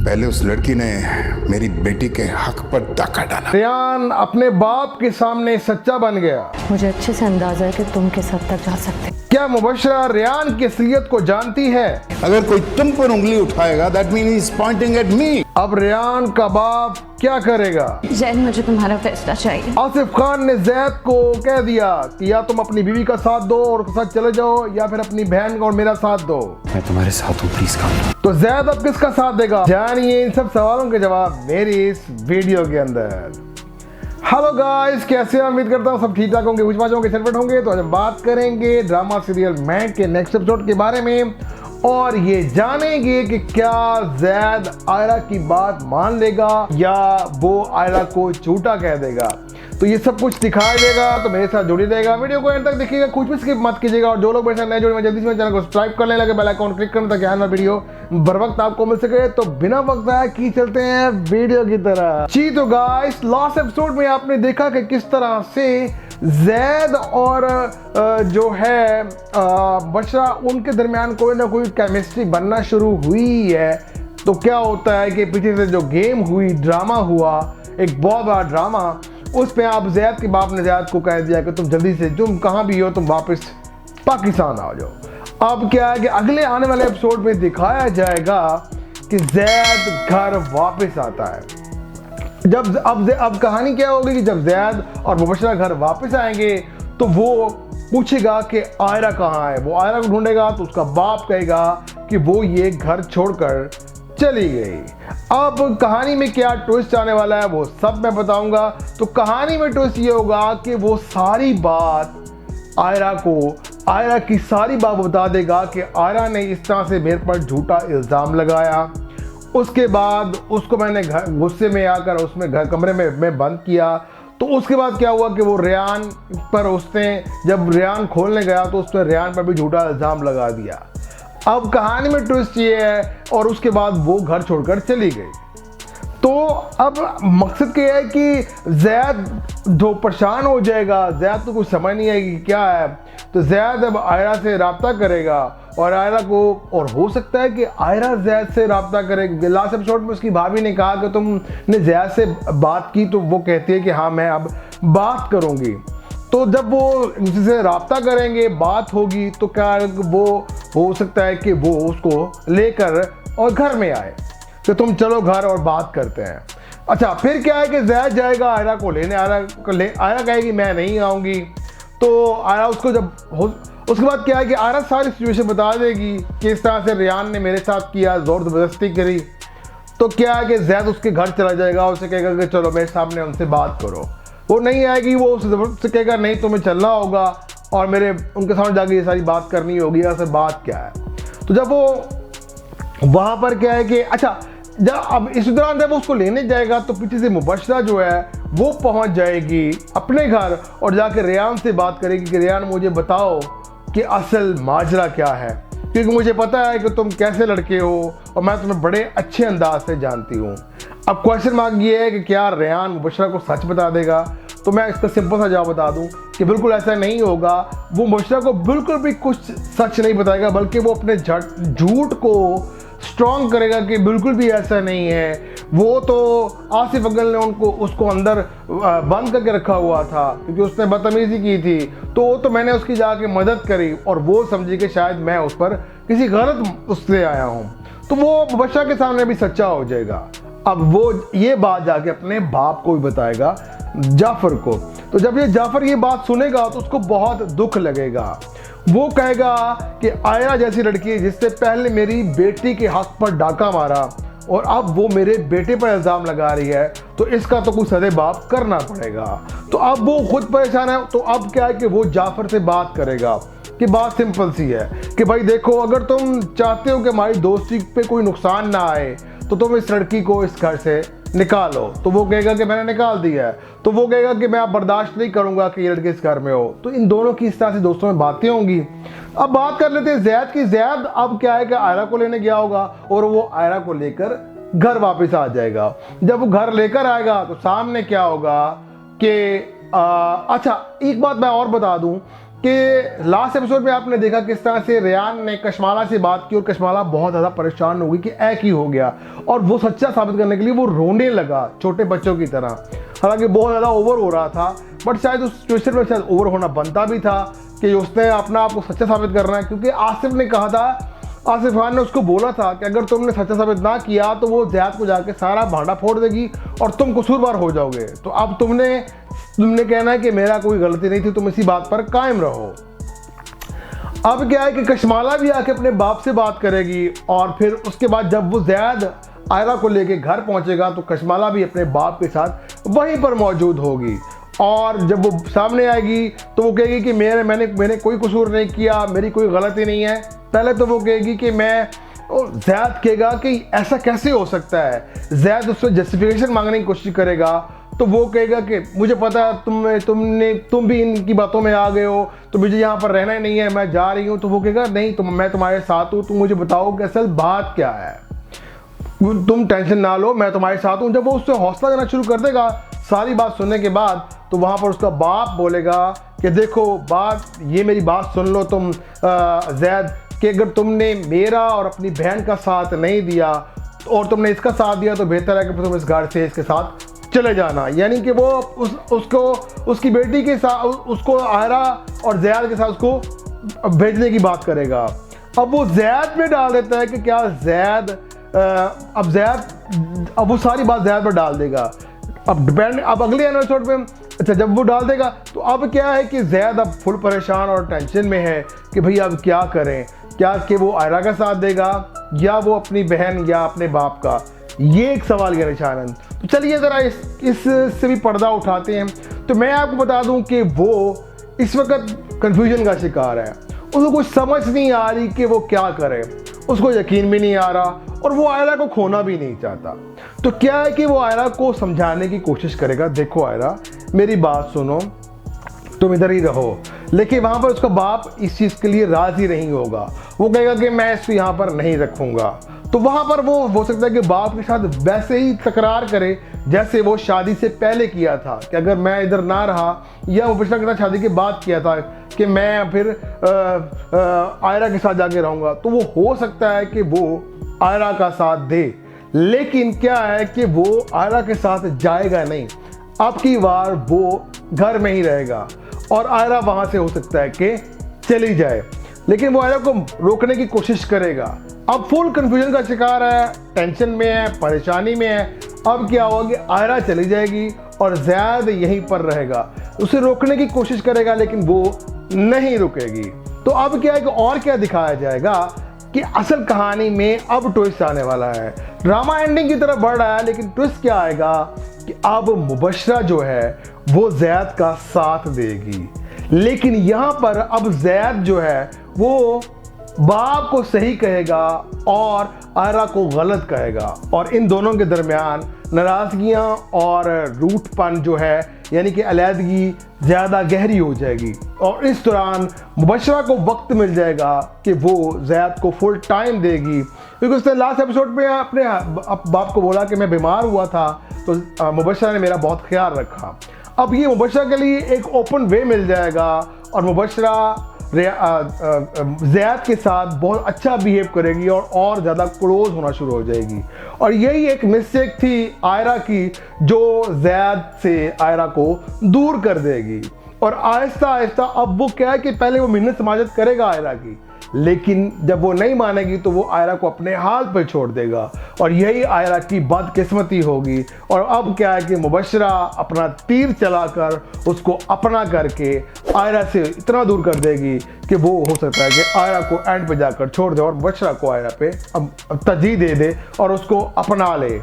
पहले उस लड़की ने मेरी बेटी के हक पर डाका डाला। रेयान अपने बाप के सामने सच्चा बन गया। मुझे अच्छे से अंदाजा है कि तुम किस हद तक जा सकते। क्या मुबशरा रेयान की असलियत को जानती है? अगर कोई तुम पर उंगली उठाएगा that mean he is pointing at me. अब रेयान का बाप क्या करेगा? जैद, मुझे तुम्हारा फैसला चाहिए। आसिफ खान ने जैद को कह दिया कि या तुम अपनी बीवी का साथ दो और उसके साथ चले जाओ, या फिर अपनी बहन का और मेरा साथ दो। मैं तुम्हारे साथ हूँ, प्लीज काम। तो जैद अब किसका साथ देगा? जानिए इन सब सवालों के जवाब मेरी इस वीडियो के अंदर। हेलो गाइस, कैसे हैं? उम्मीद करता हूँ सब ठीक ठाक होंगे, खुश होंगे, सेटलमेंट होंगे। तो आज हम बात करेंगे ड्रामा सीरियल मैन के नेक्स्ट एपिसोड के बारे में और ये जानेंगे कि क्या जैद आयरा की बात मान लेगा या वो आयरा को झूठा कह देगा। तो ये सब कुछ दिखाई देगा, तो मेरे साथ जुड़ी रहेगा। वीडियो को एंड तक देखिएगा, कुछ भी स्किप मत कीजिएगा। और जो लोग मेरे साथ नए जुड़े हैं जल्दी से मेरे चैनल को सब्सक्राइब कर लें, लगे बेल आइकन क्लिक करना ताकि आने वाला वीडियो बर वक्त आपको मिल सके। तो बिना वक्त आया की चलते हैं वीडियो की तरह। जी तो गाइस, लास्ट एपिसोड में आपने देखा कि किस तरह से जैद और जो है बशरा, उनके दरमियान कोई ना कोई केमिस्ट्री बनना शुरू हुई है। तो क्या होता है कि पीछे से जो गेम हुई, ड्रामा हुआ, एक बहुत बड़ा ड्रामा, उस पे आप जैद के बाप ने जैद को कह दिया कि तुम जल्दी से, तुम कहाँ भी हो, तुम वापस पाकिस्तान आ जाओ। अब क्या है कि अगले आने वाले एपिसोड में दिखाया जाएगा कि जैद घर वापस आता है। अब कहानी क्या होगी कि जब जैद और मुबशरा घर वापस आएंगे तो वो पूछेगा कि आयरा कहाँ है। वो आयरा को ढूंढेगा तो उसका बाप कहेगा कि वो ये घर छोड़कर चली गई। अब कहानी में क्या ट्विस्ट आने वाला है वो सब मैं बताऊंगा। तो कहानी में ट्विस्ट ये होगा कि वो सारी बात आयरा की सारी बात बता देगा कि आयरा ने इस तरह से मेरे पर झूठा इल्ज़ाम लगाया। उसके बाद उसको मैंने गुस्से में आकर उसमें घर कमरे में बंद किया। तो उसके बाद क्या हुआ कि वो रेयान पर, उसने जब रेयान खोलने गया तो उसने रेयान पर भी झूठा इल्ज़ाम लगा दिया। अब कहानी में ट्विस्ट ये है और उसके बाद वो घर छोड़कर चली गई। तो अब मकसद क्या है कि जैद जो परेशान हो जाएगा, जैद तो कुछ समझ नहीं आएगी क्या है। तो जैद अब आयरा से रब्ता करेगा और आयरा को, और हो सकता है कि आयरा जैद से रब्ता करे। लास्ट एपिसोड में उसकी भाभी ने कहा कि तुमने जैद से बात की, तो वो कहती है कि हाँ मैं अब बात करूँगी। तो जब वो उनसे रब्ता करेंगे, बात होगी, तो क्या वो हो सकता है कि वो उसको लेकर और घर में आए कि तुम चलो घर और बात करते हैं। अच्छा, फिर क्या है कि जैद जाएगा आयरा को लेने। आयरा कहेगी मैं नहीं आऊँगी। तो आयरा उसको उसके बाद क्या है कि आयरा सारी सिचुएशन बता देगी कि इस तरह से रेयान ने मेरे साथ किया, ज़ोर ज़बरदस्ती करी। तो क्या है कि जैद उसके घर चला जाएगा, उसे कहेगा कि चलो मेरे सामने उनसे बात करो। वो नहीं आएगी, वो उससे कहेगा नहीं तुम्हें चलना होगा और मेरे उनके सामने जाके ये सारी बात करनी होगी। असल बात क्या है? तो जब वो वहाँ पर क्या है कि अच्छा, जब अब इस दौरान जब वो उसको लेने जाएगा तो पीछे से मुबशरा जो है वो पहुँच जाएगी अपने घर और जाके रेयान से बात करेगी कि रेयान मुझे बताओ कि असल माजरा क्या है, क्योंकि मुझे पता है कि तुम कैसे लड़के हो और मैं तुम्हें बड़े अच्छे अंदाज से जानती हूँ। अब क्वेश्चन मार्क ये है कि क्या रेयान मुबशरा को सच बता देगा? तो मैं इसका सिंपल सा जवाब बता दूं कि बिल्कुल ऐसा नहीं होगा। वो मुबशरा को बिल्कुल भी कुछ सच नहीं बताएगा, बल्कि वो अपने झूठ को स्ट्रॉन्ग करेगा कि बिल्कुल भी ऐसा नहीं है। वो तो आसिफ अगल ने उसको अंदर बंद करके रखा हुआ था क्योंकि उसने बदतमीजी की थी। तो मैंने उसकी जाके मदद करी और वो समझी कि शायद मैं उस पर किसी गलत उससे आया हूँ। तो वो मुबशरा के सामने भी सच्चा हो जाएगा। अब वो ये बात जाके अपने बाप को भी बताएगा, जाफर को। तो जब ये जाफर ये बात सुनेगा तो उसको बहुत दुख लगेगा। वो कहेगा कि आयरा जैसी लड़की जिससे पहले मेरी बेटी के हक पर डाका मारा और अब वो मेरे बेटे पर इल्ज़ाम लगा रही है, तो इसका तो कुछ सदे बाप करना पड़ेगा। तो अब वो खुद परेशान है। तो अब क्या है कि वो जाफर से बात करेगा कि बात सिंपल सी है कि भाई देखो, अगर तुम चाहते हो कि हमारी दोस्ती पे कोई नुकसान ना आए तो तुम इस लड़की को इस घर से निकालो। तो वो कहेगा कि मैंने निकाल दिया है। तो वो कहेगा कि मैं अब बर्दाश्त नहीं करूंगा कि ये लड़के इस घर में हो। तो इन दोनों की इस तरह से दोस्तों में बातें होंगी। अब बात कर लेते हैं जैद की। जैद अब क्या है कि आयरा को लेने गया होगा और वो आयरा को लेकर घर वापस आ जाएगा। जब वो घर लेकर आएगा तो सामने क्या होगा कि अच्छा, एक बात मैं और बता दूं कि लास्ट एपिसोड में आपने देखा किस तरह से रेयान ने कशमाला से बात की और कशमाला बहुत ज़्यादा परेशान हो गई कि ऐ की हो गया, और वो सच्चा साबित करने के लिए वो रोने लगा छोटे बच्चों की तरह। हालांकि बहुत ज़्यादा ओवर हो रहा था, बट शायद उस सिचुएशन में शायद ओवर होना बनता भी था कि उसने अपना आप को सच्चा साबित करना है, क्योंकि आसिफ ने कहा था, आसिफ खान ने उसको बोला था कि अगर तुमने सच्चा साबित ना किया तो वो ज़ैद को जाके सारा भांडा फोड़ देगी और तुम कसूरवार हो जाओगे। तो अब तुमने कहना है कि मेरा कोई गलती नहीं थी, तुम इसी बात पर कायम रहो। अब क्या है कि कशमाला भी आके अपने बाप से बात करेगी, और फिर उसके बाद जब वो ज़ैद आयरा को लेके घर पहुंचेगा तो कशमाला भी अपने बाप के साथ वहीं पर मौजूद होगी। और जब वो सामने आएगी तो वो कहेगी कि मैंने कोई कसूर नहीं किया, मेरी कोई गलती नहीं है। पहले तो वो कहेगी कि ज़ैद कहेगा कि ऐसा कैसे हो सकता है। ज़ैद उससे जस्टिफिकेशन मांगने की कोशिश करेगा, तो वो कहेगा कि मुझे पता है तुम भी इनकी बातों में आ गए हो, तो मुझे यहाँ पर रहना ही नहीं है, मैं जा रही हूँ। तो वो कहेगा नहीं, मैं तुम्हारे साथ हूँ, तुम मुझे बताओ कि असल बात क्या है, तुम टेंशन ना लो, मैं तुम्हारे साथ हूँ। जब वो उससे हौसला देना शुरू कर देगा सारी बात सुनने के बाद, तो वहाँ पर उसका बाप बोलेगा कि देखो ये मेरी बात सुन लो तुम ज़ैद, कि अगर तुमने मेरा और अपनी बहन का साथ नहीं दिया और तुमने इसका साथ दिया तो बेहतर है कि तुम इस घर से इसके साथ चले जाना। यानी कि वो उसकी बेटी के साथ उसको आयरा और ज़ैद के साथ उसको भेजने की बात करेगा। अब वो ज़ैद में डाल देता है कि क्या ज़ैद अब वो सारी बात ज़ैद पर डाल देगा। अब अगले एपिसोड में अच्छा जब वो डाल देगा तो अब क्या है कि ज़ैद अब फुल परेशान और टेंशन में है कि भाई अब क्या करें, क्या कि वो आयरा का साथ देगा या वो अपनी बहन या अपने बाप का, ये एक सवाल का निशान है। तो चलिए ज़रा इससे भी पर्दा उठाते हैं। तो मैं आपको बता दूं कि वो इस वक्त कन्फ्यूजन का शिकार है, उसको कुछ समझ नहीं आ रही कि वो क्या करे, उसको यकीन भी नहीं आ रहा और वो आयरा को खोना भी नहीं चाहता। तो क्या है कि वो आयरा को समझाने की कोशिश करेगा, देखो आयरा मेरी बात सुनो, तुम इधर ही रहो। लेकिन वहाँ पर उसका बाप इस चीज़ के लिए राज़ी नहीं होगा, वो कहेगा कि मैं इसको यहाँ पर नहीं रखूँगा। तो वहाँ पर वो हो सकता है कि बाप के साथ वैसे ही तकरार करे जैसे वो शादी से पहले किया था, कि अगर मैं इधर ना रहा, या वो पिछला कितना शादी के बाद किया था कि मैं फिर आयरा के साथ जाके रहूँगा। तो वो हो सकता है कि वो आयरा का साथ दे, लेकिन क्या है कि वो आयरा के साथ जाएगा नहीं, अब की बार वो घर में ही रहेगा और आयरा वहाँ से हो सकता है कि चली जाए। लेकिन वो आयरा को रोकने की कोशिश करेगा। अब फुल कंफ्यूजन का शिकार है, टेंशन में है, परेशानी में है। अब क्या होगा कि आयरा चली जाएगी और ज़ैद यहीं पर रहेगा, उसे रोकने की कोशिश करेगा लेकिन वो नहीं रुकेगी। तो अब क्या है कि और क्या दिखाया जाएगा कि असल कहानी में अब ट्विस्ट आने वाला है। ड्रामा एंडिंग की तरफ बढ़ रहा है, लेकिन ट्विस्ट क्या आएगा कि अब मुबशरा जो है वो ज़ैद का साथ देगी, लेकिन यहाँ पर अब ज़ैद जो है वो बाप को सही कहेगा और आयरा को गलत कहेगा, और इन दोनों के दरमियान नाराज़गियाँ और रूठपन जो है यानी कि अलहदगी ज़्यादा गहरी हो जाएगी। और इस दौरान मुबशरा को वक्त मिल जाएगा कि वो ज़ैद को फुल टाइम देगी, क्योंकि उसने लास्ट एपिसोड में अपने बाप को बोला कि मैं बीमार हुआ था तो मुबशरा ने मेरा बहुत ख्याल रखा। अब ये मुबशरा के लिए एक ओपन वे मिल जाएगा और मुबशरा ज़ैद के साथ बहुत अच्छा बिहेव करेगी और ज़्यादा क्लोज होना शुरू हो जाएगी। और यही एक मिस्टेक थी आयरा की जो ज़ैद से आयरा को दूर कर देगी। और आहिस्ता आहिस्ता अब वो क्या है कि पहले वो मिन्नत समाजत करेगा आयरा की, लेकिन जब वो नहीं मानेगी तो वो आयरा को अपने हाल पर छोड़ देगा, और यही आयरा की बदकिस्मती होगी। और अब क्या है कि मुबशरा अपना तीर चलाकर उसको अपना करके आयरा से इतना दूर कर देगी कि वो हो सकता है कि आयरा को एंड पे जाकर छोड़ दे और मुबशरा को आयरा पे अब तरजीह दे दे और उसको अपना ले।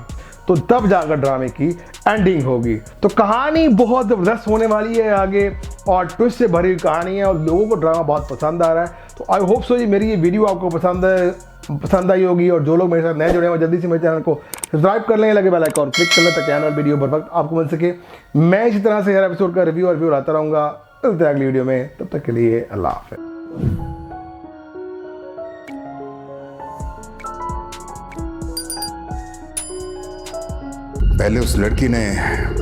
तो तब जाकर ड्रामे की एंडिंग होगी। तो कहानी बहुत ज़बरदस्त होने वाली है आगे, और ट्विस्ट से भरी कहानी है और लोगों को ड्रामा बहुत पसंद आ रहा है। तो आई होप सो जी मेरी ये वीडियो आपको पसंद आई होगी, और जो लोग मेरे साथ नए जुड़े हैं जल्दी से मेरे चैनल को सब्सक्राइब कर लें, लगे बेल आइकन क्लिक कर लें ताकि आने वाली वीडियो बर वक्त आपको मिल सके। मैं इसी तरह से हर एपिसोड का रिव्यू लाता रहूँगा। मिलते हैं अगली वीडियो में, तब तक के लिए अल्लाह हाफ़िज़। पहले उस लड़की ने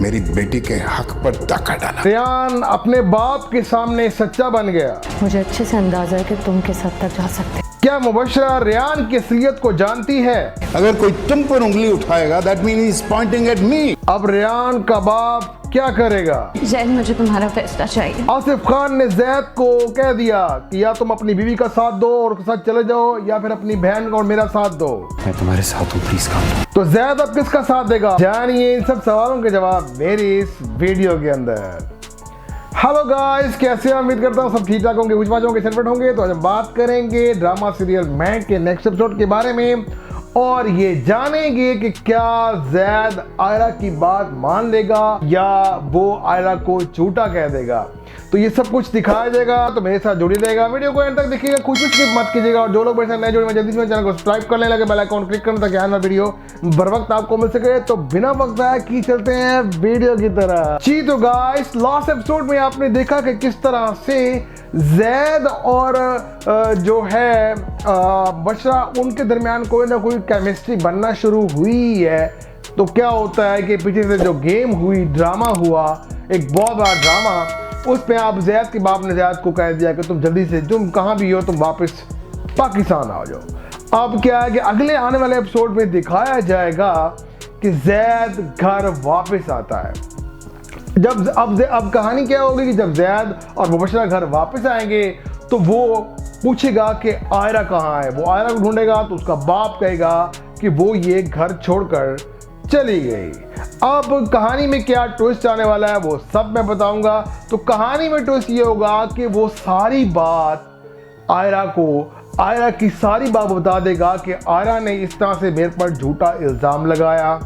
मेरी बेटी के हक पर डाका डाला। रेयान अपने बाप के सामने सच्चा बन गया। मुझे अच्छे से अंदाजा है कि तुम किस हद तक जा सकते हो। क्या मुबशरा रेयान की असलियत को जानती है? अगर कोई तुम पर उंगली उठाएगा that mean he is pointing at me. अब रेयान का बाप क्या करेगा? जैद, मुझे तुम्हारा फैसला चाहिए। आसिफ खान ने जैद को कह दिया कि या तुम अपनी बीवी का साथ दो और उसके साथ चले जाओ, या फिर अपनी बहन का और मेरा साथ दो। मैं तुम्हारे साथ हूँ, प्लीज काम लो। तो जैद अब किसका साथ देगा? जानिए इन सब सवालों के जवाब मेरी इस वीडियो के अंदर। हेलो गाइस, कैसे हैं? उम्मीद करता हूँ सब ठीक ठाक होंगे, कुछ बात होंगे, सेटलमेंट होंगे। तो आज हम बात करेंगे ड्रामा सीरियल मैं के नेक्स्ट एपिसोड के बारे में और ये जानेंगे कि क्या जैद आयरा की बात मान लेगा या वो आयरा को झूठा कह देगा। तो ये सब कुछ दिखाया जाएगा, तो मेरे साथ जुड़ी रहेगा, वीडियो को एंड तक देखिएगा, कुछ भी स्किप मत कीजिएगा। और जो लोग मेरे साथ नए जुड़े हैं जल्दी से मेरे चैनल को सब्सक्राइब करने लगे, बेल आइकॉन क्लिक करने ताकि आने वाला वीडियो बर वक्त आपको मिल सके। तो बिना वक्त आया कि चलते हैं वीडियो की तरह। जी तो गाइस, लास्ट एपिसोड में आपने देखा कि किस तरह से जैद और जो है बशरा, उनके दरमियान कोई ना कोई केमिस्ट्री बनना शुरू हुई है। तो क्या होता है कि पीछे से जो गेम हुई, ड्रामा हुआ, एक बहुत बड़ा ड्रामा, उस पे आप जैद के बाप ने जैद को कह दिया कि तुम जल्दी से, तुम कहाँ भी हो, तुम वापस पाकिस्तान आ जाओ। अब क्या है कि अगले आने वाले एपिसोड में दिखाया जाएगा कि जैद घर वापस आता है। अब कहानी क्या होगी कि जब जैद और मुबशरा घर वापस आएंगे तो वो पूछेगा कि आयरा कहाँ है। वो आयरा को ढूंढेगा तो उसका बाप कहेगा कि वो ये घर छोड़कर चली गई। अब कहानी में क्या ट्विस्ट आने वाला है वो सब मैं बताऊंगा। तो कहानी में ट्विस्ट ये होगा कि वो सारी बात आयरा की सारी बात बता देगा कि आयरा ने इस तरह से मेरे पर झूठा इल्ज़ाम लगाया।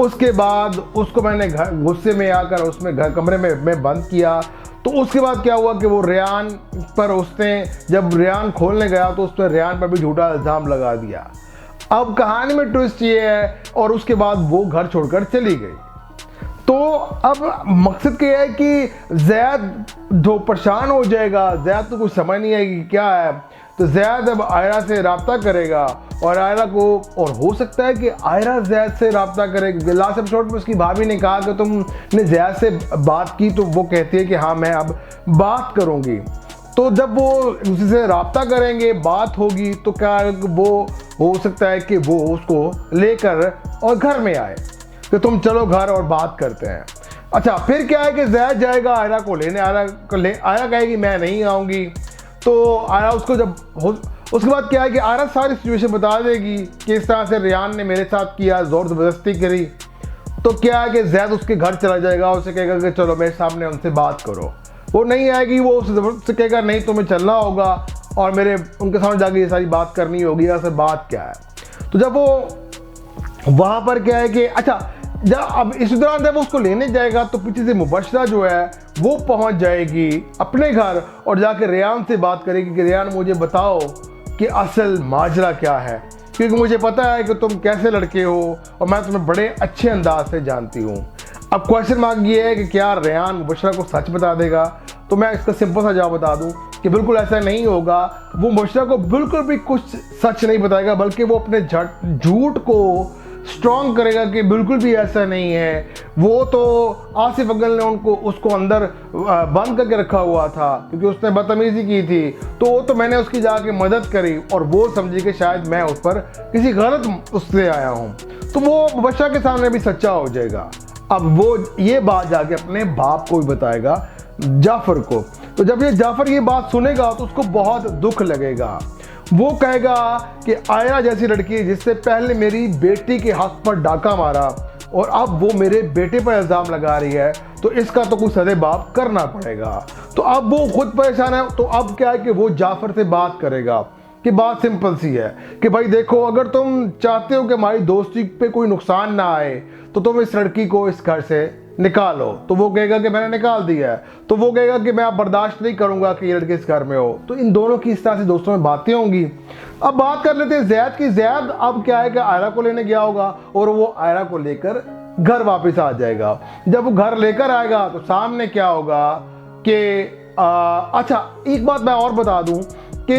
उसके बाद उसको मैंने गुस्से में आकर उसमें घर कमरे में बंद किया। तो उसके बाद क्या हुआ कि वो रेयान पर, उसने जब रेयान खोलने गया तो उस पर रेयान पर भी झूठा इल्ज़ाम लगा दिया। अब कहानी में ट्विस्ट ये है और उसके बाद वो घर छोड़कर चली गई। तो अब मकसद क्या है कि जैद जो परेशान हो जाएगा, जैद तो कुछ समझ नहीं आएगी क्या है। तो जैद अब आयरा से रब्ता करेगा और आयरा को, और हो सकता है कि आयरा जैद से रब्ता करे, क्योंकि लास्ट एपिसोड में उसकी भाभी ने कहा कि तुमने जैद से बात की, तो वो कहती है कि हाँ मैं अब बात करूँगी। तो जब वो उससे रब्ता करेंगे, बात होगी, तो क्या वो हो सकता है कि वो उसको लेकर और घर में आए कि तुम चलो घर और बात करते हैं। अच्छा, फिर क्या है कि जैद जाएगा आयरा को लेने, आयरा कहेगी मैं नहीं आऊँगी। तो आयरा उसको उसके बाद क्या है कि आयरा सारी सिचुएशन बता देगी कि इस तरह से रेयान ने मेरे साथ किया, ज़ोर ज़बरदस्ती करी। तो क्या है कि जैद उसके घर चला जाएगा, उसे कहेगा कि चलो मेरे सामने उनसे बात करो। वो नहीं आएगी, वो उससे कहेगा नहीं तुम्हें चलना होगा और मेरे उनके सामने जाके ये सारी बात करनी होगी। ऐसे बात क्या है? तो जब वो वहाँ पर क्या है कि अच्छा, जब अब इस दौरान जब वो उसको लेने जाएगा तो पीछे से मुबशरा जो है वो पहुँच जाएगी अपने घर और जाकर रेयान से बात करेगी कि रेयान मुझे बताओ कि असल माजरा क्या है, क्योंकि मुझे पता है कि तुम कैसे लड़के हो और मैं तुम्हें बड़े अच्छे अंदाज से जानती हूँ। अब क्वेश्चन मार्क ये है कि क्या रेयान मुबशरा को सच बता देगा? तो मैं इसका सिंपल सा जवाब बता दूं कि बिल्कुल ऐसा नहीं होगा। वो मुबशरा को बिल्कुल भी कुछ सच नहीं बताएगा, बल्कि वो अपने झूठ को स्ट्रॉन्ग करेगा कि बिल्कुल भी ऐसा नहीं है। वो तो आसिफ अगल ने उसको अंदर बंद करके रखा हुआ था क्योंकि उसने बदतमीजी की थी। तो वो तो मैंने उसकी जाके मदद करी और वो समझी कि शायद मैं उस पर किसी गलत उससे आया हूँ। तो वो मुबशरा के सामने भी सच्चा हो जाएगा। अब वो ये बात जाके अपने बाप को भी बताएगा, जाफर को। तो जब ये जाफर ये बात सुनेगा तो उसको बहुत दुख लगेगा। वो कहेगा कि आयरा जैसी लड़की जिससे पहले मेरी बेटी के हक पर डाका मारा और अब वो मेरे बेटे पर इल्ज़ाम लगा रही है, तो इसका तो कुछ सदे बाप करना पड़ेगा। तो अब वो खुद परेशान है। तो अब क्या है कि वो जाफर से बात करेगा कि बात सिंपल सी है कि भाई देखो, अगर तुम चाहते हो कि हमारी दोस्ती पे कोई नुकसान ना आए तो तुम इस लड़की को इस घर से निकालो। तो वो कहेगा कि मैंने निकाल दिया है। तो वो कहेगा कि मैं अब बर्दाश्त नहीं करूंगा कि ये लड़के इस घर में हो। तो इन दोनों की इस तरह से दोस्तों में बातें होंगी। अब बात कर लेते हैं जैद की। जैद अब क्या है कि आयरा को लेने गया होगा और वो आयरा को लेकर घर वापस आ जाएगा। जब वो घर लेकर आएगा तो सामने क्या होगा कि अच्छा, एक बात मैं और बता दूं कि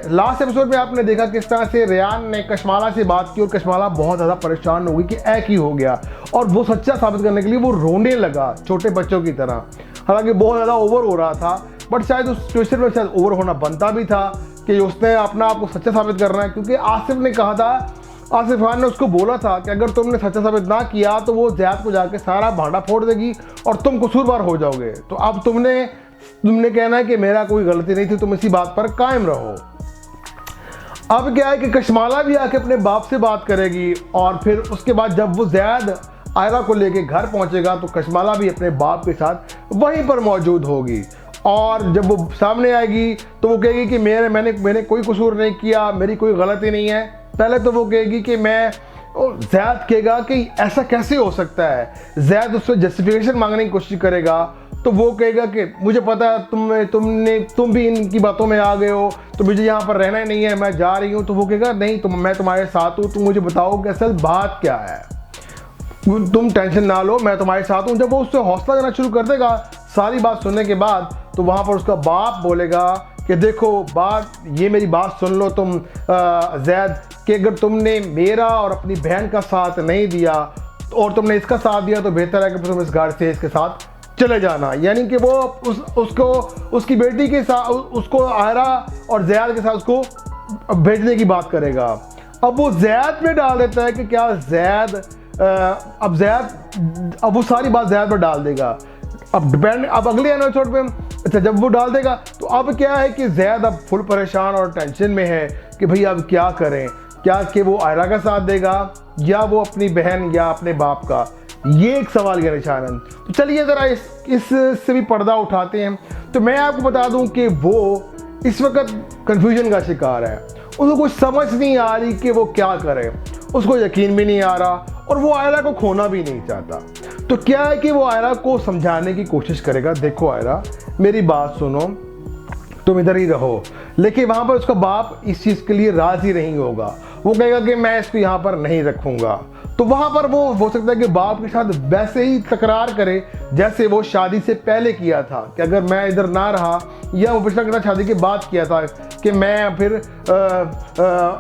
लास्ट एपिसोड में आपने देखा किस तरह से रेयान ने कशमाला से बात की और कशमाला बहुत ज़्यादा परेशान हो गई कि ऐ की हो गया, और वो सच्चा साबित करने के लिए वो रोने लगा छोटे बच्चों की तरह। हालांकि बहुत ज़्यादा ओवर हो रहा था, बट शायद उस सिचुएशन में शायद ओवर होना बनता भी था कि उसने अपना आप को सच्चा साबित करना है, क्योंकि आसिफ ने कहा था, आसिफ खान ने उसको बोला था कि अगर तुमने सच्चा साबित ना किया तो वो ज़ैद को जाके सारा भांडा फोड़ देगी और तुम कसूरवार हो जाओगे। तो अब तुमने कहना है कि मेरा कोई गलती नहीं थी, तुम इसी बात पर कायम रहो। अब क्या है कि कशमाला भी आके अपने बाप से बात करेगी, और फिर उसके बाद जब वो ज़ैद आयरा को लेके घर पहुंचेगा तो कशमाला भी अपने बाप के साथ वहीं पर मौजूद होगी। और जब वो सामने आएगी तो वो कहेगी कि मैंने कोई कसूर नहीं किया, मेरी कोई गलती नहीं है। पहले तो वो कहेगी कि ज़ैद कहेगा कि ऐसा कैसे हो सकता है। ज़ैद उससे जस्टिफिकेशन मांगने की कोशिश करेगा, तो वो कहेगा कि मुझे पता है तुम भी इनकी बातों में आ गए हो, तो मुझे यहाँ पर रहना ही नहीं है, मैं जा रही हूँ। तो वो कहेगा नहीं, मैं तुम्हारे साथ हूँ, तुम मुझे बताओ कि असल बात क्या है, तुम टेंशन ना लो, मैं तुम्हारे साथ हूँ। जब वो उससे हौसला देना शुरू कर देगा सारी बात सुनने के बाद, तो वहाँ पर उसका बाप बोलेगा कि देखो ये मेरी बात सुन लो तुम ज़ैद, कि अगर तुमने मेरा और अपनी बहन का साथ नहीं दिया और तुमने इसका साथ दिया तो बेहतर है कि तुम इस घर से इसके साथ चले जाना। यानी कि वो उसको उसकी बेटी के साथ, उसको आयरा और ज़ैद के साथ उसको भेजने की बात करेगा। अब वो ज़ैद में डाल देता है कि क्या ज़ैद अब वो सारी बात ज़ैद पर डाल देगा। अब अगले एपिसोड में अच्छा जब वो डाल देगा तो अब क्या है कि ज़ैद अब फुल परेशान और टेंशन में है कि भाई अब क्या करें, क्या कि वो आयरा का साथ देगा या वो अपनी बहन या अपने बाप का, ये एक सवाल का निशान है। तो चलिए ज़रा इससे भी पर्दा उठाते हैं। तो मैं आपको बता दूं कि वो इस वक्त कन्फ्यूजन का शिकार है, उसको कुछ समझ नहीं आ रही कि वो क्या करे, उसको यकीन भी नहीं आ रहा और वो आयरा को खोना भी नहीं चाहता। तो क्या है कि वो आयरा को समझाने की कोशिश करेगा, देखो आयरा मेरी बात सुनो, तुम इधर ही रहो। लेकिन वहाँ पर उसका बाप इस चीज़ के लिए राज़ी नहीं होगा, वो कहेगा कि मैं इसको यहाँ पर नहीं रखूँगा। तो वहाँ पर वो हो सकता है कि बाप के साथ वैसे ही तकरार करे जैसे वो शादी से पहले किया था, कि अगर मैं इधर ना रहा, या वो पिछला कितना शादी के बाद किया था कि मैं फिर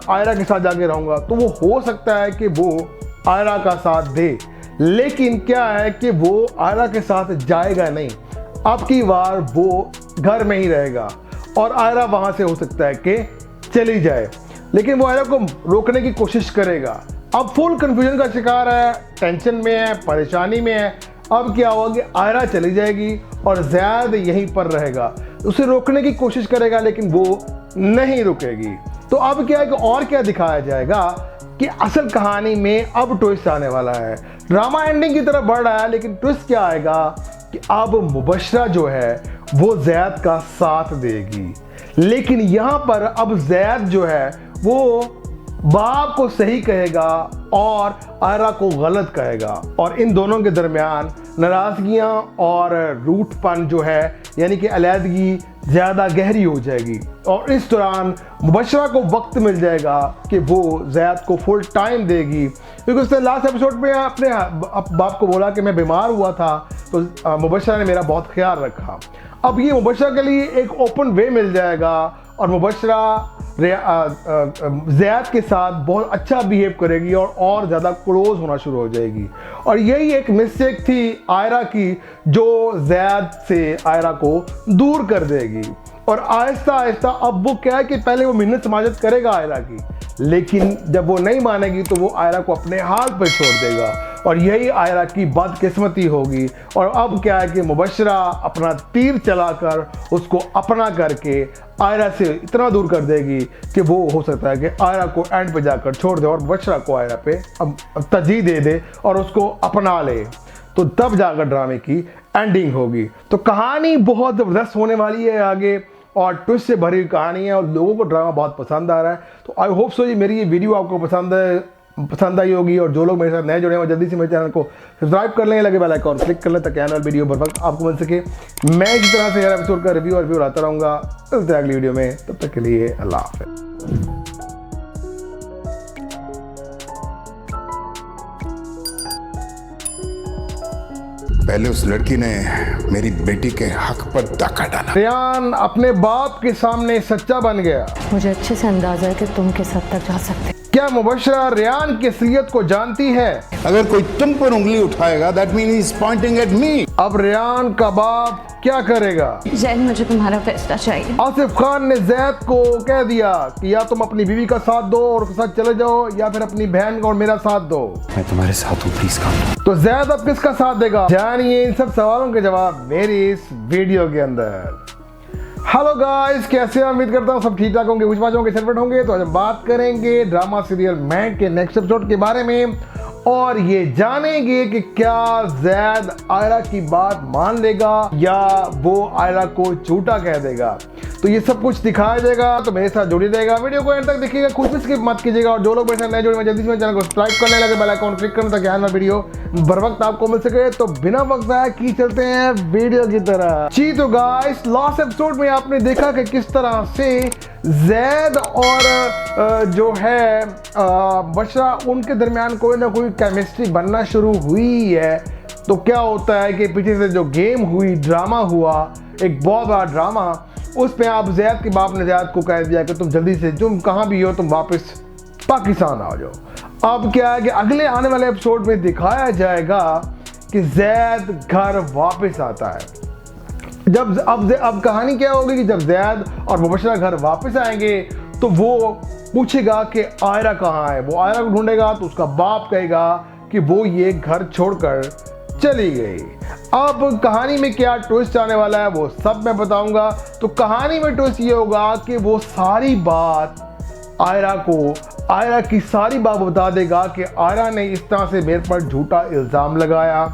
आयरा के साथ जाके रहूँगा। तो वो हो सकता है कि वो आयरा का साथ दे, लेकिन क्या है कि वो आयरा के साथ जाएगा नहीं, अब की बार वो घर में ही रहेगा और आयरा वहाँ से हो सकता है कि चली जाए। लेकिन वो आयरा को रोकने की कोशिश करेगा। अब फुल कंफ्यूजन का शिकार है, टेंशन में है, परेशानी में है। अब क्या होगा कि आयरा चली जाएगी और ज़ैद यहीं पर रहेगा, उसे रोकने की कोशिश करेगा लेकिन वो नहीं रुकेगी। तो अब क्या है कि और क्या दिखाया जाएगा कि असल कहानी में अब ट्विस्ट आने वाला है। ड्रामा एंडिंग की तरफ बढ़ रहा है, लेकिन ट्विस्ट क्या आएगा कि अब मुबशरा जो है वो ज़ैद का साथ देगी, लेकिन यहाँ पर अब ज़ैद जो है वो बाप को सही कहेगा और आयरा को गलत कहेगा, और इन दोनों के दरमियान नाराज़गियाँ और रूठपन जो है यानी कि अलहदगी ज़्यादा गहरी हो जाएगी। और इस दौरान मुबशरा को वक्त मिल जाएगा कि वो ज़ैद को फुल टाइम देगी, क्योंकि उसने लास्ट एपिसोड में अपने बाप को बोला कि मैं बीमार हुआ था तो मुबशरा ने मेरा बहुत ख्याल रखा। अब ये मुबशरा के लिए एक ओपन वे मिल जाएगा और मुबशरा ज़ैद के साथ बहुत अच्छा बिहेव करेगी और ज़्यादा क्लोज होना शुरू हो जाएगी। और यही एक मिस्टेक थी आयरा की जो ज़ैद से आयरा को दूर कर देगी। और आहिस्ता आहिस्ता अब वो क्या है कि पहले वो मिन्नत समाजत करेगा आयरा की, लेकिन जब वो नहीं मानेगी तो वो आयरा को अपने हाल पर छोड़ देगा, और यही आयरा की बदकिस्मती होगी। और अब क्या है कि मुबशरा अपना तीर चलाकर उसको अपना करके आयरा से इतना दूर कर देगी कि वो हो सकता है कि आयरा को एंड पे जाकर छोड़ दे और मुबशरा को आयरा पे अब तरजीह दे दे और उसको अपना ले। तो तब जाकर ड्रामे की एंडिंग होगी। तो कहानी बहुत ज़बरदस्त होने वाली है आगे, और ट्विस्ट से भरी कहानी है और लोगों को ड्रामा बहुत पसंद आ रहा है। तो आई होप सो मेरी ये वीडियो आपको पसंद आई होगी, और जो लोग मेरे साथ नए जुड़े हैं जल्दी से मेरे चैनल को सब्सक्राइब कर लें, लगे बेल आइकन क्लिक कर लें ताकि आने वाली वीडियो बर वक्त आपको मिल सके। मैं इसी तरह से हर एपिसोड का रिव्यू लाता रहूँगा। मिलते हैं अगली वीडियो में, तब तक के लिए अल्लाह हाफ़िज़। पहले उस लड़की ने मेरी बेटी के हक पर डाका डाला। रेयान अपने बाप के सामने सच्चा बन गया। मुझे अच्छे से अंदाजा है कि तुम किस हद तक जा सकते हो। क्या मुबशरा रेयान की असलियत को जानती है? अगर कोई तुम पर उंगली उठाएगा that mean he is pointing at me. अब रेयान का बाप क्या करेगा? जैद, मुझे तुम्हारा फैसला चाहिए। आसिफ खान ने जैद को कह दिया कि या तुम अपनी बीवी का साथ दो और उसके साथ चले जाओ, या फिर अपनी बहन का और मेरा साथ दो। मैं तुम्हारे साथ हूँ, प्लीज काम दो। तो जैद अब किसका साथ देगा? जानिए इन सब सवालों के जवाब मेरी इस वीडियो के अंदर। हेलो गाइस, कैसे हैं? उम्मीद करता हूँ सब ठीक ठाक होंगे, खुश होंगे, सेलिब्रेट होंगे। तो आज हम बात करेंगे ड्रामा सीरियल मैं के नेक्स्ट एपिसोड के बारे में और ये जानेंगे कि क्या जैद आयरा की बात मान लेगा या वो आयरा को झूठा कह देगा। तो ये सब कुछ दिखाया जाएगा, तो मेरे साथ जुड़ी रहेगा। वीडियो को एंड तक देखिएगा, कुछ भी स्किप मत कीजिएगा। और जो लोग मेरे साथ नए जुड़े हैं जल्दी से मेरे चैनल को सब्सक्राइब करने लगे, बेल आइकन क्लिक करने ताकि आने वाला वीडियो बर वक्त आपको मिल सके। तो बिना वक्त आया की चलते हैं वीडियो की तरह। जी तो गाइस, लास्ट एपिसोड में आपने देखा कि किस तरह से जैद और जो है बशरा उनके दरमियान कोई ना कोई केमिस्ट्री बनना शुरू हुई है। तो क्या होता है कि पीछे से जो गेम हुई, ड्रामा हुआ, एक बहुत बड़ा ड्रामा, उसमें आप जैद के बाप ने जैद को कह दिया कि तुम जल्दी से, तुम कहाँ भी हो, तुम वापस पाकिस्तान आ जाओ। अब क्या है कि अगले आने वाले एपिसोड में दिखाया जाएगा कि जैद घर वापस आता है। अब कहानी क्या होगी कि जब जैद और मुबशरा घर वापस आएंगे तो वो पूछेगा कि आयरा कहाँ है। वो आयरा को ढूंढेगा तो उसका बाप कहेगा कि वो ये घर छोड़कर चली गई। अब कहानी में क्या ट्विस्ट आने वाला है वो सब मैं बताऊंगा। तो कहानी में ट्विस्ट ये होगा कि वो सारी बात आयरा की सारी बात बता देगा कि आयरा ने इस तरह से मेरे पर झूठा इल्ज़ाम लगाया।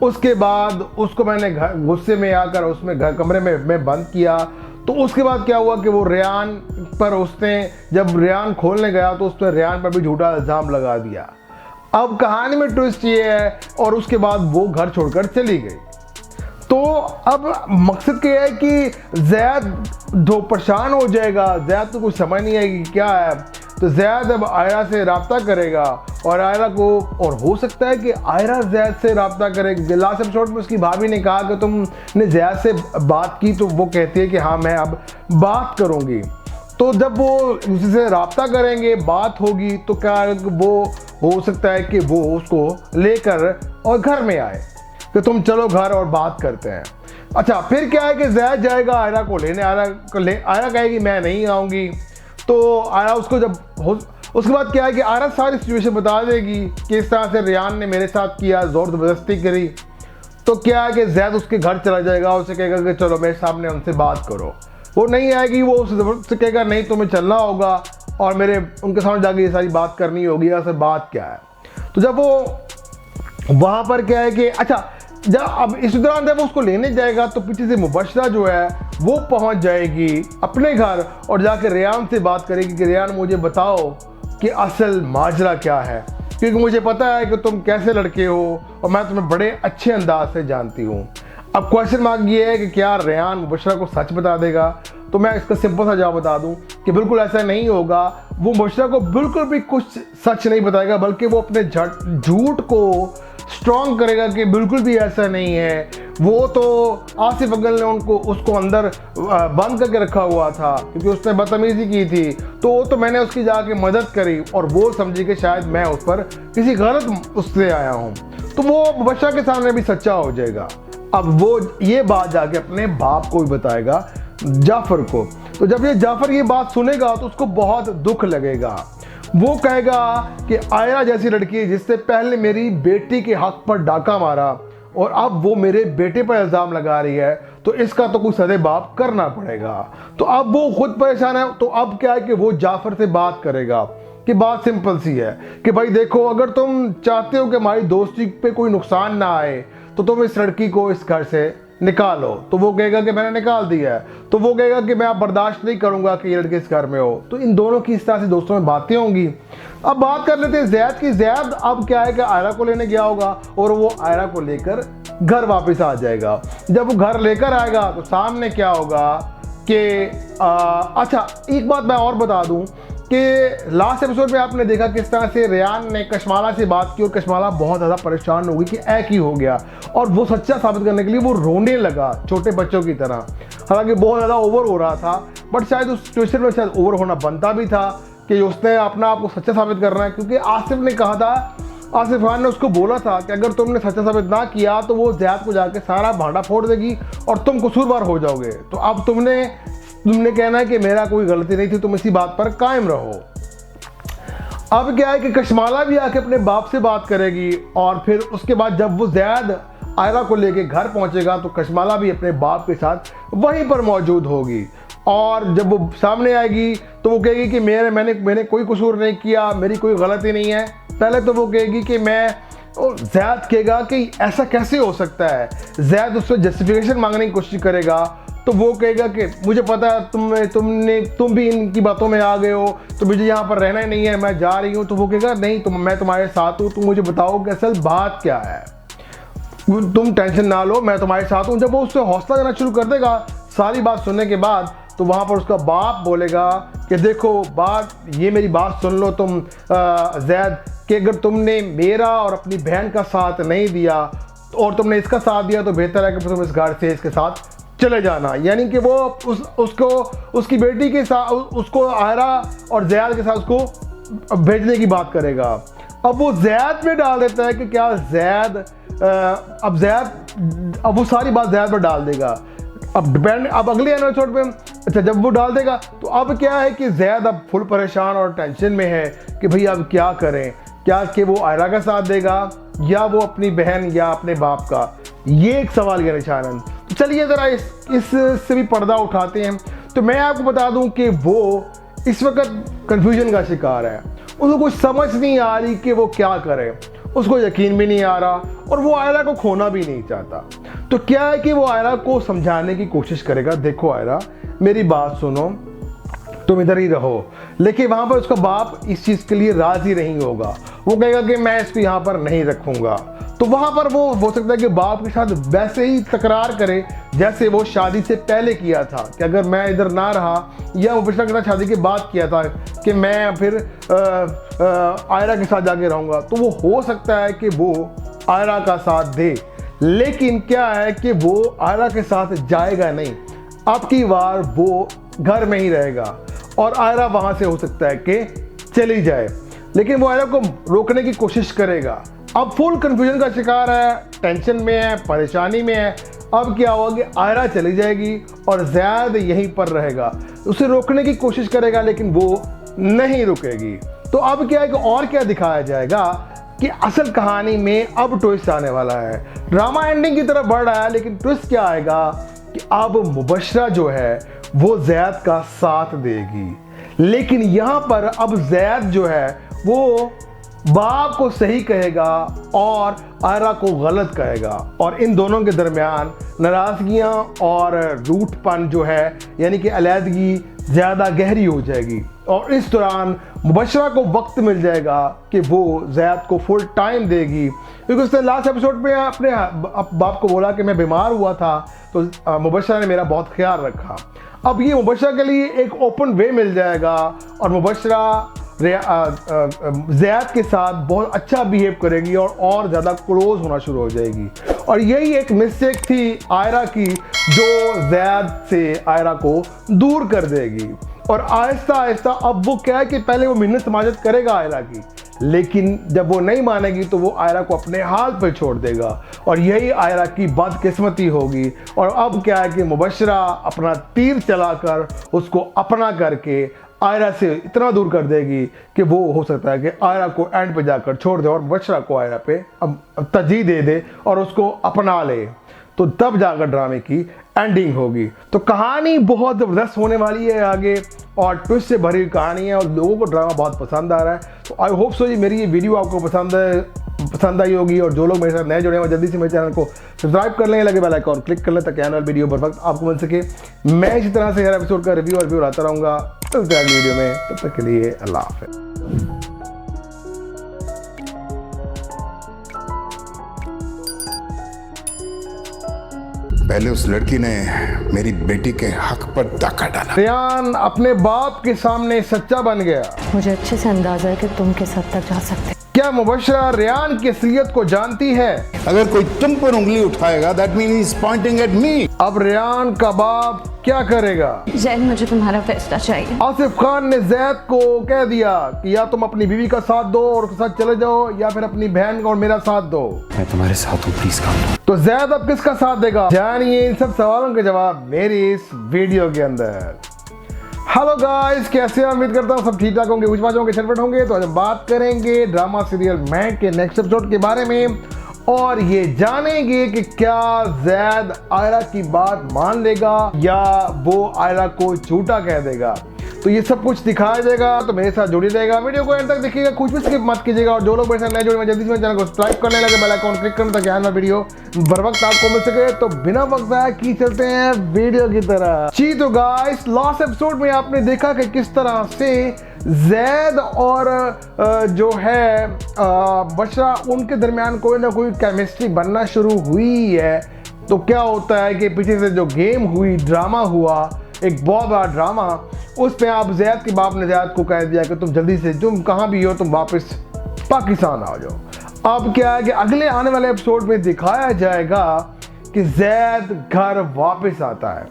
उसके बाद उसको मैंने गुस्से में आकर उसमें कमरे में बंद किया। तो उसके बाद क्या हुआ कि वो रेयान पर उसने, जब रेयान खोलने गया तो उसने रेयान पर भी झूठा इल्ज़ाम लगा दिया। अब कहानी में ट्विस्ट ये है और उसके बाद वो घर छोड़कर चली गई। तो अब मकसद क्या है कि जैद दो परेशान हो जाएगा। जैद तो कुछ समझ नहीं आएगी क्या है। तो जैद अब आयरा से रब्ता करेगा और आयरा को, और हो सकता है कि आयरा जैद से रब्ता करेगी। लास्ट एपिसोड में उसकी भाभी ने कहा कि तुमने जैद से बात की, तो वो कहती है कि हाँ मैं अब बात करूँगी। तो जब वो उससे रब्ता करेंगे, बात होगी, तो क्या वो हो सकता है कि वो उसको लेकर और घर में आए कि तुम चलो घर और बात करते हैं। अच्छा, फिर क्या है कि जैद जाएगा आयरा को लेने। आयरा कहेगी मैं नहीं आऊँगी। तो आयरा उसको उसके बाद क्या है कि आयरा सारी सिचुएशन बता देगी कि इस तरह से रेयान ने मेरे साथ किया, ज़ोर ज़बरदस्ती करी। तो क्या है कि जैद उसके घर चला जाएगा, उसे कहेगा कि चलो मेरे सामने उनसे बात करो। वो नहीं आएगी, वो उससे कहेगा नहीं तुम्हें चलना होगा और उनके सामने जाके ये सारी बात करनी होगी। असल बात क्या है? तो जब वो वहाँ पर क्या है कि अच्छा, जब अब इस दौरान जब वो उसको लेने जाएगा तो पीछे से मुबशरा जो है वो पहुँच जाएगी अपने घर और जाकर रेयान से बात करेगी कि रेयान मुझे बताओ कि असल माजरा क्या है, क्योंकि मुझे पता है कि तुम कैसे लड़के हो और मैं तुम्हें बड़े अच्छे अंदाज से जानती हूँ। अब क्वेश्चन मार्क ये है कि क्या रेयान मुबशरा को सच बता देगा? तो मैं इसका सिंपल सा जवाब बता दूं कि बिल्कुल ऐसा नहीं होगा। वो मुबशरा को बिल्कुल भी कुछ सच नहीं बताएगा, बल्कि वो अपने झूठ को स्ट्रॉन्ग करेगा कि बिल्कुल भी ऐसा नहीं है। वो तो आसिफ अंकल ने उसको अंदर बंद करके रखा हुआ था क्योंकि उसने बदतमीजी की थी। तो मैंने उसकी जाके मदद करी और वो समझी कि शायद मैं उस पर किसी गलत उससे आया हूँ। तो वो मुबशरा के सामने भी सच्चा हो जाएगा। अब वो ये बात जाके अपने बाप को भी बताएगा, जाफर को। तो जब ये जाफर ये बात सुनेगा तो उसको बहुत दुख लगेगा। वो कहेगा कि आयरा जैसी लड़की जिससे पहले मेरी बेटी के हक पर डाका मारा और अब वो मेरे बेटे पर इल्ज़ाम लगा रही है, तो इसका तो कुछ सदे बाप करना पड़ेगा। तो अब वो खुद परेशान है। तो अब क्या है कि वो जाफर से बात करेगा कि बात सिंपल सी है कि भाई देखो, अगर तुम चाहते हो कि हमारी दोस्ती पे कोई नुकसान ना आए तो तुम इस लड़की को इस घर से निकालो। तो वो कहेगा कि मैंने निकाल दिया है। तो वो कहेगा कि मैं अब बर्दाश्त नहीं करूंगा कि ये लड़के इस घर में हो। तो इन दोनों की इस तरह से दोस्तों में बातें होंगी। अब बात कर लेते हैं जैद की। जैद अब क्या है कि आयरा को लेने गया होगा और वो आयरा को लेकर घर वापस आ जाएगा। जब वो घर लेकर आएगा तो सामने क्या होगा कि अच्छा, एक बात मैं और बता दूं कि लास्ट एपिसोड में आपने देखा किस तरह से रेयान ने कशमाला से बात की और कशमाला बहुत ज़्यादा परेशान हो गई कि ऐ की हो गया, और वो सच्चा साबित करने के लिए वो रोने लगा छोटे बच्चों की तरह। हालांकि बहुत ज़्यादा ओवर हो रहा था, बट शायद उस सिचुएशन में शायद ओवर होना बनता भी था कि उसने अपना आप को सच्चा साबित करना है, क्योंकि आसिफ ने कहा था, आसिफ खान ने उसको बोला था कि अगर तुमने सच्चा साबित ना किया तो वो ज़ैद को जाके सारा भांडा फोड़ देगी और तुम कसूरवार हो जाओगे। तो अब तुमने कहना है कि मेरा कोई गलती नहीं थी, तुम इसी बात पर कायम रहो। अब क्या है कि कशमाला भी आके अपने बाप से बात करेगी, और फिर उसके बाद जब वो ज़ैद आयरा को लेके घर पहुंचेगा तो कशमाला भी अपने बाप के साथ वहीं पर मौजूद होगी। और जब वो सामने आएगी तो वो कहेगी कि मैंने कोई कसूर नहीं किया, मेरी कोई गलती नहीं है। पहले तो वो कहेगी कि ज़ैद कहेगा कि ऐसा कैसे हो सकता है। ज़ैद उससे जस्टिफिकेशन मांगने की कोशिश करेगा, तो वो कहेगा कि मुझे पता है तुम भी इनकी बातों में आ गए हो, तो मुझे यहाँ पर रहना ही नहीं है, मैं जा रही हूँ। तो वो कहेगा नहीं, मैं तुम्हारे साथ हूँ, तुम मुझे बताओ कि असल बात क्या है, तुम टेंशन ना लो, मैं तुम्हारे साथ हूँ। जब वो उससे हौसला देना शुरू कर देगा सारी बात सुनने के बाद, तो वहाँ पर उसका बाप बोलेगा कि देखो ये मेरी बात सुन लो तुम ज़ैद, कि अगर तुमने मेरा और अपनी बहन का साथ नहीं दिया और तुमने इसका साथ दिया तो बेहतर है कि तुम इस घर से इसके साथ चले जाना। यानी कि वो उसको उसकी बेटी के साथ उसको आयरा और ज़ैद के साथ उसको भेजने की बात करेगा। अब वो ज़ैद में डाल देता है कि क्या ज़ैद अब वो सारी बात ज़ैद पर डाल देगा। अब अगले एपिसोड में अच्छा जब वो डाल देगा तो अब क्या है कि ज़ैद अब फुल परेशान और टेंशन में है कि भाई अब क्या करें, क्या कि वो आयरा का साथ देगा या वो अपनी बहन या अपने बाप का, ये एक सवाल का निशान है। तो चलिए ज़रा इससे भी पर्दा उठाते हैं। तो मैं आपको बता दूं कि वो इस वक्त कन्फ्यूजन का शिकार है, उसको कुछ समझ नहीं आ रही कि वो क्या करे, उसको यकीन भी नहीं आ रहा और वो आयरा को खोना भी नहीं चाहता। तो क्या है कि वो आयरा को समझाने की कोशिश करेगा, देखो आयरा मेरी बात सुनो, तुम इधर ही रहो। लेकिन वहाँ पर उसका बाप इस चीज़ के लिए राज़ी नहीं होगा, वो कहेगा कि मैं इसको यहाँ पर नहीं रखूँगा। तो वहाँ पर वो हो सकता है कि बाप के साथ वैसे ही तकरार करे जैसे वो शादी से पहले किया था, कि अगर मैं इधर ना रहा, या वो पिछला के साथ शादी के बाद किया था कि मैं फिर आयरा के साथ जाके रहूँगा। तो वो हो सकता है कि वो आयरा का साथ दे, लेकिन क्या है कि वो आयरा के साथ जाएगा नहीं, अब की बार वो घर में ही रहेगा और आयरा वहाँ से हो सकता है कि चली जाए। लेकिन वो आयरा को रोकने की कोशिश करेगा। अब फुल कंफ्यूजन का शिकार है, टेंशन में है, परेशानी में है। अब क्या होगा कि आयरा चली जाएगी और ज़ैद यहीं पर रहेगा, उसे रोकने की कोशिश करेगा लेकिन वो नहीं रुकेगी। तो अब क्या है कि और क्या दिखाया जाएगा कि असल कहानी में अब ट्विस्ट आने वाला है। ड्रामा एंडिंग की तरफ बढ़ रहा है, लेकिन ट्विस्ट क्या आएगा कि अब मुबशरा जो है वो ज़ैद का साथ देगी, लेकिन यहाँ पर अब ज़ैद जो है वो बाप को सही कहेगा और आयरा को गलत कहेगा, और इन दोनों के दरमियान नाराज़गियाँ और रूठपन जो है यानी कि अलहदगी ज़्यादा गहरी हो जाएगी। और इस दौरान मुबशरा को वक्त मिल जाएगा कि वो ज़ैद को फुल टाइम देगी, क्योंकि उसने लास्ट एपिसोड में अपने बाप को बोला कि मैं बीमार हुआ था तो मुबशरा ने मेरा बहुत ख्याल रखा। अब ये मुबशरा के लिए एक ओपन वे मिल जाएगा और मुबशरा ज़ैद के साथ बहुत अच्छा बिहेव करेगी और ज़्यादा क्लोज होना शुरू हो जाएगी। और यही एक मिस्टेक थी आयरा की जो ज़ैद से आयरा को दूर कर देगी। और आहिस्ता आहिस्ता अब वो क्या है कि पहले वो मिन्नत समाजत करेगा आयरा की, लेकिन जब वो नहीं मानेगी तो वो आयरा को अपने हाल पर छोड़ देगा, और यही आयरा की बदकिस्मती होगी। और अब क्या है कि मुबशरा अपना तीर चलाकर उसको अपना करके आयरा से इतना दूर कर देगी कि वो हो सकता है कि आयरा को एंड पे जाकर छोड़ दे और मुबशरा को आयरा पे अब तरजीह दे दे और उसको अपना ले। तो तब जाकर ड्रामे की एंडिंग होगी। तो कहानी बहुत ज़बरदस्त होने वाली है आगे, और ट्विस्ट से भरी हुई कहानी है और लोगों को ड्रामा बहुत पसंद आ रहा है। तो आई होप सो मेरी ये वीडियो आपको पसंद आई होगी, और जो लोग मेरे साथ नए जुड़े हैं जल्दी से मेरे चैनल को सब्सक्राइब कर लें, लगे बेल आइकन क्लिक कर लें ताकि आने वाली वीडियो बर वक्त आपको मिल सके। मैं इसी तरह से हर एपिसोड का रिव्यू लाता रहूँगा। तो अगली वीडियो में, तब तक के लिए अल्लाह हाफ़िज़। पहले उस लड़की ने मेरी बेटी के हक पर डाका डाला। रेयान अपने बाप के सामने सच्चा बन गया। मुझे अच्छे से अंदाजा है कि तुम किस हद तक जा सकते हो। क्या मुबशरा रेयान की असलियत को जानती है? अगर कोई तुम पर उंगली उठाएगा that mean he is pointing at me. अब रेयान का बाप क्या करेगा? जैद, मुझे तुम्हारा फैसला चाहिए। आसिफ खान ने जैद को कह दिया कि या तुम अपनी बीवी का साथ दो और उसके साथ चले जाओ, या फिर अपनी बहन का और मेरा साथ दो। मैं तुम्हारे साथ हूँ, प्लीज काम लो। तो जैद अब किसका साथ देगा? जानिए इन सब सवालों के जवाब मेरी इस वीडियो के अंदर। हेलो गाइस, कैसे हैं? उम्मीद करता हूँ सब ठीक ठाक होंगे, कुछ बात होंगे, छटपट होंगे। तो आज हम बात करेंगे ड्रामा सीरियल मैं के नेक्स्ट एपिसोड के बारे में और ये जानेंगे कि क्या जैद आयरा की बात मान लेगा या वो आयरा को झूठा कह देगा। तो ये सब कुछ दिखाया जाएगा, तो मेरे साथ जुड़ी रहेगा। वीडियो को एंड तक देखिएगा, कुछ भी स्किप मत कीजिएगा। और जो लोग मेरे साथ नए जुड़े हैं जल्दी से मेरे चैनल को सब्सक्राइब करने लगे, बेल आइकन क्लिक करने ताकि आने वाला वीडियो बर वक्त आपको मिल सके। तो बिना वक्त आए की चलते हैं वीडियो की तरह। जी तो गाइस, लास्ट एपिसोड में आपने देखा कि किस तरह से जैद और जो है बशरा, उनके दरमियान कोई ना कोई केमिस्ट्री बनना शुरू हुई है। तो क्या होता है कि पीछे से जो गेम हुई, ड्रामा हुआ, एक बहुत बड़ा ड्रामा, उस पे आप जैद के बाप ने जैद को कह दिया कि तुम जल्दी से, तुम कहाँ भी हो, तुम वापस पाकिस्तान आ जाओ। अब क्या है कि अगले आने वाले एपिसोड में दिखाया जाएगा कि जैद घर वापस आता है।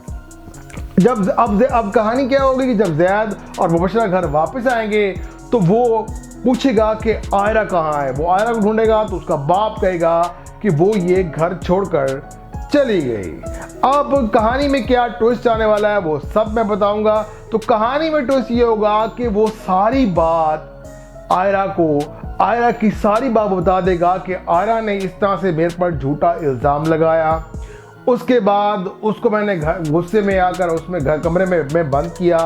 अब कहानी क्या होगी कि जब जैद और मुबशरा घर वापस आएंगे तो वो पूछेगा कि आयरा कहाँ है। वो आयरा को ढूंढेगा तो उसका बाप कहेगा कि वो ये घर छोड़कर चली गई। अब कहानी में क्या ट्विस्ट आने वाला है वो सब मैं बताऊंगा। तो कहानी में ट्विस्ट ये होगा कि वो सारी बात आयरा की सारी बात बता देगा कि आयरा ने इस तरह से मेरे पर झूठा इल्ज़ाम लगाया। उसके बाद उसको मैंने गुस्से में आकर उसमें कमरे में बंद किया।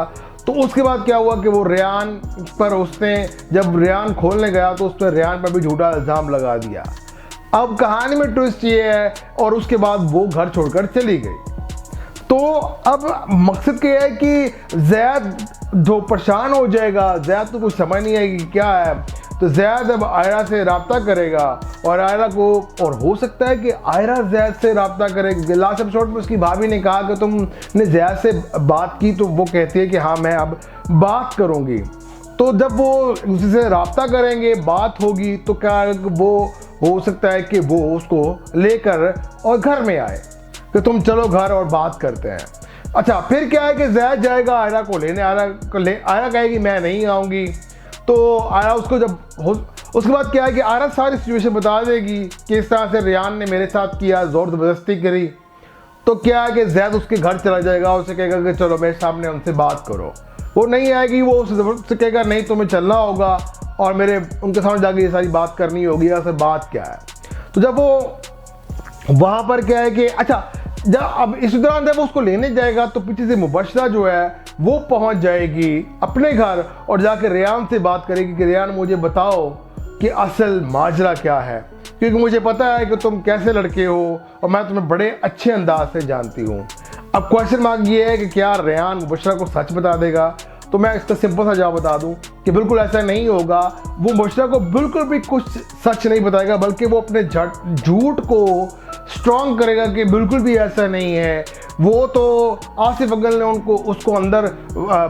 तो उसके बाद क्या हुआ कि वो रेयान पर, उसने जब रेयान खोलने गया तो उसने रेयान पर भी झूठा इल्ज़ाम लगा दिया। अब कहानी में ट्विस्ट ये है और उसके बाद वो घर छोड़कर चली गई। तो अब मकसद क्या है कि जैद जो परेशान हो जाएगा, जैद तो कुछ समझ नहीं आएगी क्या है। तो जैद अब आयरा से रब्ता करेगा और आयरा को, और हो सकता है कि आयरा जैद से रब्ता करेगी। लास्ट एपिसोड में उसकी भाभी ने कहा कि तुमने जैद से बात की, तो वो कहती है कि हाँ मैं अब बात करूँगी। तो जब वो उससे रब्ता करेंगे, बात होगी, तो क्या वो हो सकता है कि वो उसको लेकर और घर में आए कि तुम चलो घर और बात करते हैं। अच्छा, फिर क्या है कि जैद जाएगा आयरा को लेने। आयरा कहेगी मैं नहीं आऊँगी। तो आयरा उसको उसके बाद क्या है कि आयरा सारी सिचुएशन बता देगी कि इस तरह से रेयान ने मेरे साथ किया, ज़ोर ज़बरदस्ती करी। तो क्या है कि जैद उसके घर चला जाएगा, उसे कहेगा कि चलो मेरे सामने उनसे बात करो। वो नहीं आएगी, वो उससे कहेगा नहीं तुम्हें चलना होगा और मेरे उनके सामने जाके ये सारी बात करनी होगी। असल बात क्या है? तो जब वो वहाँ पर क्या है कि अच्छा, जब अब इस दौरान जब वो उसको लेने जाएगा तो पीछे से मुबशरा जो है वो पहुँच जाएगी अपने घर और जाके रेयान से बात करेगी कि रेयान मुझे बताओ कि असल माजरा क्या है, क्योंकि मुझे पता है कि तुम कैसे लड़के हो और मैं तुम्हें बड़े अच्छे अंदाज से जानती हूँ। अब क्वेश्चन मार्क ये है कि क्या रेयान मुबशरा को सच बता देगा? तो मैं इसका सिंपल सा जवाब बता दूं कि बिल्कुल ऐसा नहीं होगा। वो मुबशरा को बिल्कुल भी कुछ सच नहीं बताएगा, बल्कि वो अपने झूठ को स्ट्रॉन्ग करेगा कि बिल्कुल भी ऐसा नहीं है। वो तो आसिफ अगल ने उसको अंदर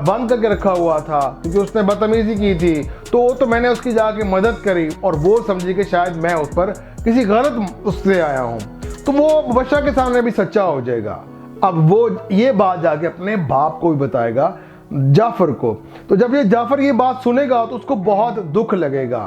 बंद करके रखा हुआ था क्योंकि उसने बदतमीज़ी की थी। तो मैंने उसकी जाके मदद करी और वो समझी कि शायद मैं उस पर किसी गलत उससे आया हूँ। तो वो मुबशरा के सामने भी सच्चा हो जाएगा। अब वो ये बात जाके अपने बाप को भी बताएगा, जाफर को। तो जब ये जाफर ये बात सुनेगा तो उसको बहुत दुख लगेगा।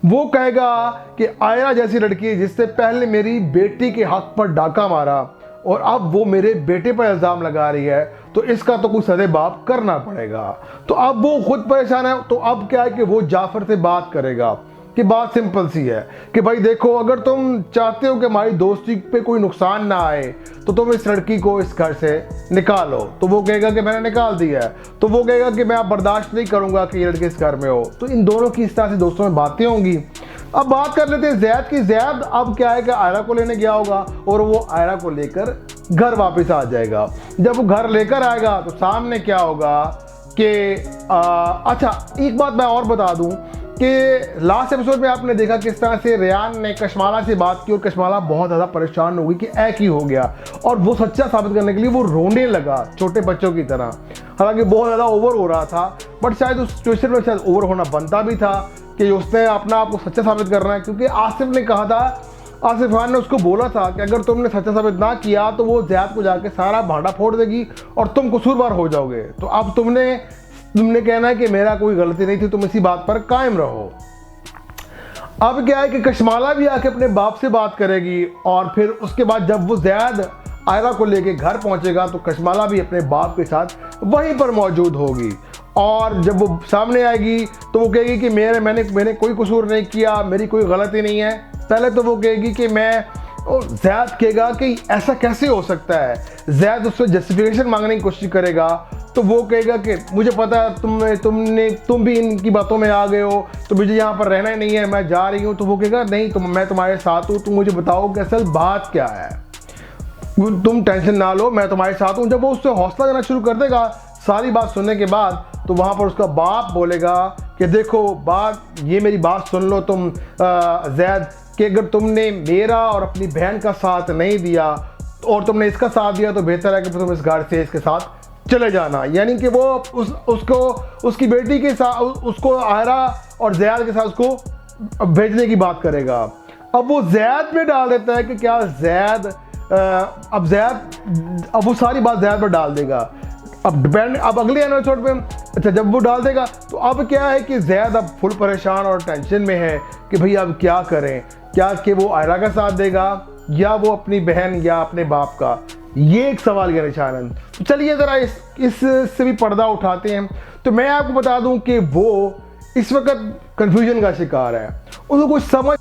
वो कहेगा कि आयरा जैसी लड़की जिससे पहले मेरी बेटी के हक पर डाका मारा और अब वो मेरे बेटे पर इल्ज़ाम लगा रही है, तो इसका तो कुछ सदे बाप करना पड़ेगा। तो अब वो खुद परेशान है। तो अब क्या है कि वो जाफर से बात करेगा कि बात सिंपल सी है कि भाई देखो, अगर तुम चाहते हो कि हमारी दोस्ती पे कोई नुकसान ना आए तो तुम इस लड़की को इस घर से निकालो। तो वो कहेगा कि मैंने निकाल दिया है। तो वो कहेगा कि मैं अब बर्दाश्त नहीं करूंगा कि ये लड़की इस घर में हो। तो इन दोनों की इस तरह से दोस्तों में बातें होंगी। अब बात कर लेते हैं जैद की। जैद अब क्या है कि आयरा को लेने गया होगा और वो आयरा को लेकर घर वापस आ जाएगा। जब वो घर लेकर आएगा तो सामने क्या होगा कि अच्छा, एक बात मैं और बता दूं कि लास्ट एपिसोड में आपने देखा किस तरह से रेयान ने कशमाला से बात की और कशमाला बहुत ज़्यादा परेशान हो गई कि ऐ की हो गया, और वो सच्चा साबित करने के लिए वो रोने लगा छोटे बच्चों की तरह। हालांकि बहुत ज़्यादा ओवर हो रहा था, बट शायद उस सिचुएशन में शायद ओवर होना बनता भी था कि उसने अपना आप को सच्चा साबित करना है, क्योंकि आसिफ ने कहा था, आसिफ खान ने उसको बोला था कि अगर तुमने सच्चा साबित ना किया तो वो ज़ैद को जाके सारा भांडा फोड़ देगी और तुम कसूरवार हो जाओगे। तो अब तुमने कहना है कि मेरा कोई गलती नहीं थी, तुम इसी बात पर कायम रहो। अब क्या है कि कशमाला भी आके अपने बाप से बात करेगी, और फिर उसके बाद जब वो ज़ैद आयरा को लेके घर पहुंचेगा तो कशमाला भी अपने बाप के साथ वहीं पर मौजूद होगी। और जब वो सामने आएगी तो वो कहेगी कि मैंने कोई कसूर नहीं किया, मेरी कोई गलती नहीं है। पहले तो वो कहेगी कि ज़ैद कहेगा कि ऐसा कैसे हो सकता है। ज़ैद उससे जस्टिफिकेशन मांगने की कोशिश करेगा तो वो कहेगा कि मुझे पता है तुम भी इनकी बातों में आ गए हो, तो मुझे यहाँ पर रहना ही नहीं है, मैं जा रही हूँ। तो वो कहेगा नहीं, मैं तुम्हारे साथ हूँ, तुम मुझे बताओ कि असल बात क्या है, तुम टेंशन ना लो, मैं तुम्हारे साथ हूँ। जब वो उससे हौसला देना शुरू कर देगा सारी बात सुनने के बाद, तो वहाँ पर उसका बाप बोलेगा कि देखो ये मेरी बात सुन लो तुम ज़ैद, कि अगर तुमने मेरा और अपनी बहन का साथ नहीं दिया और तुमने इसका साथ दिया तो बेहतर है कि तुम इस घर से इसके साथ चले जाना। यानी कि वो उसकी बेटी के साथ उसको आयरा और ज़ैद के साथ उसको भेजने की बात करेगा। अब वो ज़ैद पे डाल देता है कि क्या ज़ैद अब वो सारी बात ज़ैद पर डाल देगा। अब अगले एपिसोड में अच्छा जब वो डाल देगा तो अब क्या है कि ज़ैद अब फुल परेशान और टेंशन में है कि भाई अब क्या करें, क्या कि वो आयरा का साथ देगा या वो अपनी बहन या अपने बाप का, ये एक सवाल का निशान है। तो चलिए ज़रा इससे भी पर्दा उठाते हैं। तो मैं आपको बता दूं कि वो इस वक्त कन्फ्यूजन का शिकार है, उसको कुछ समझ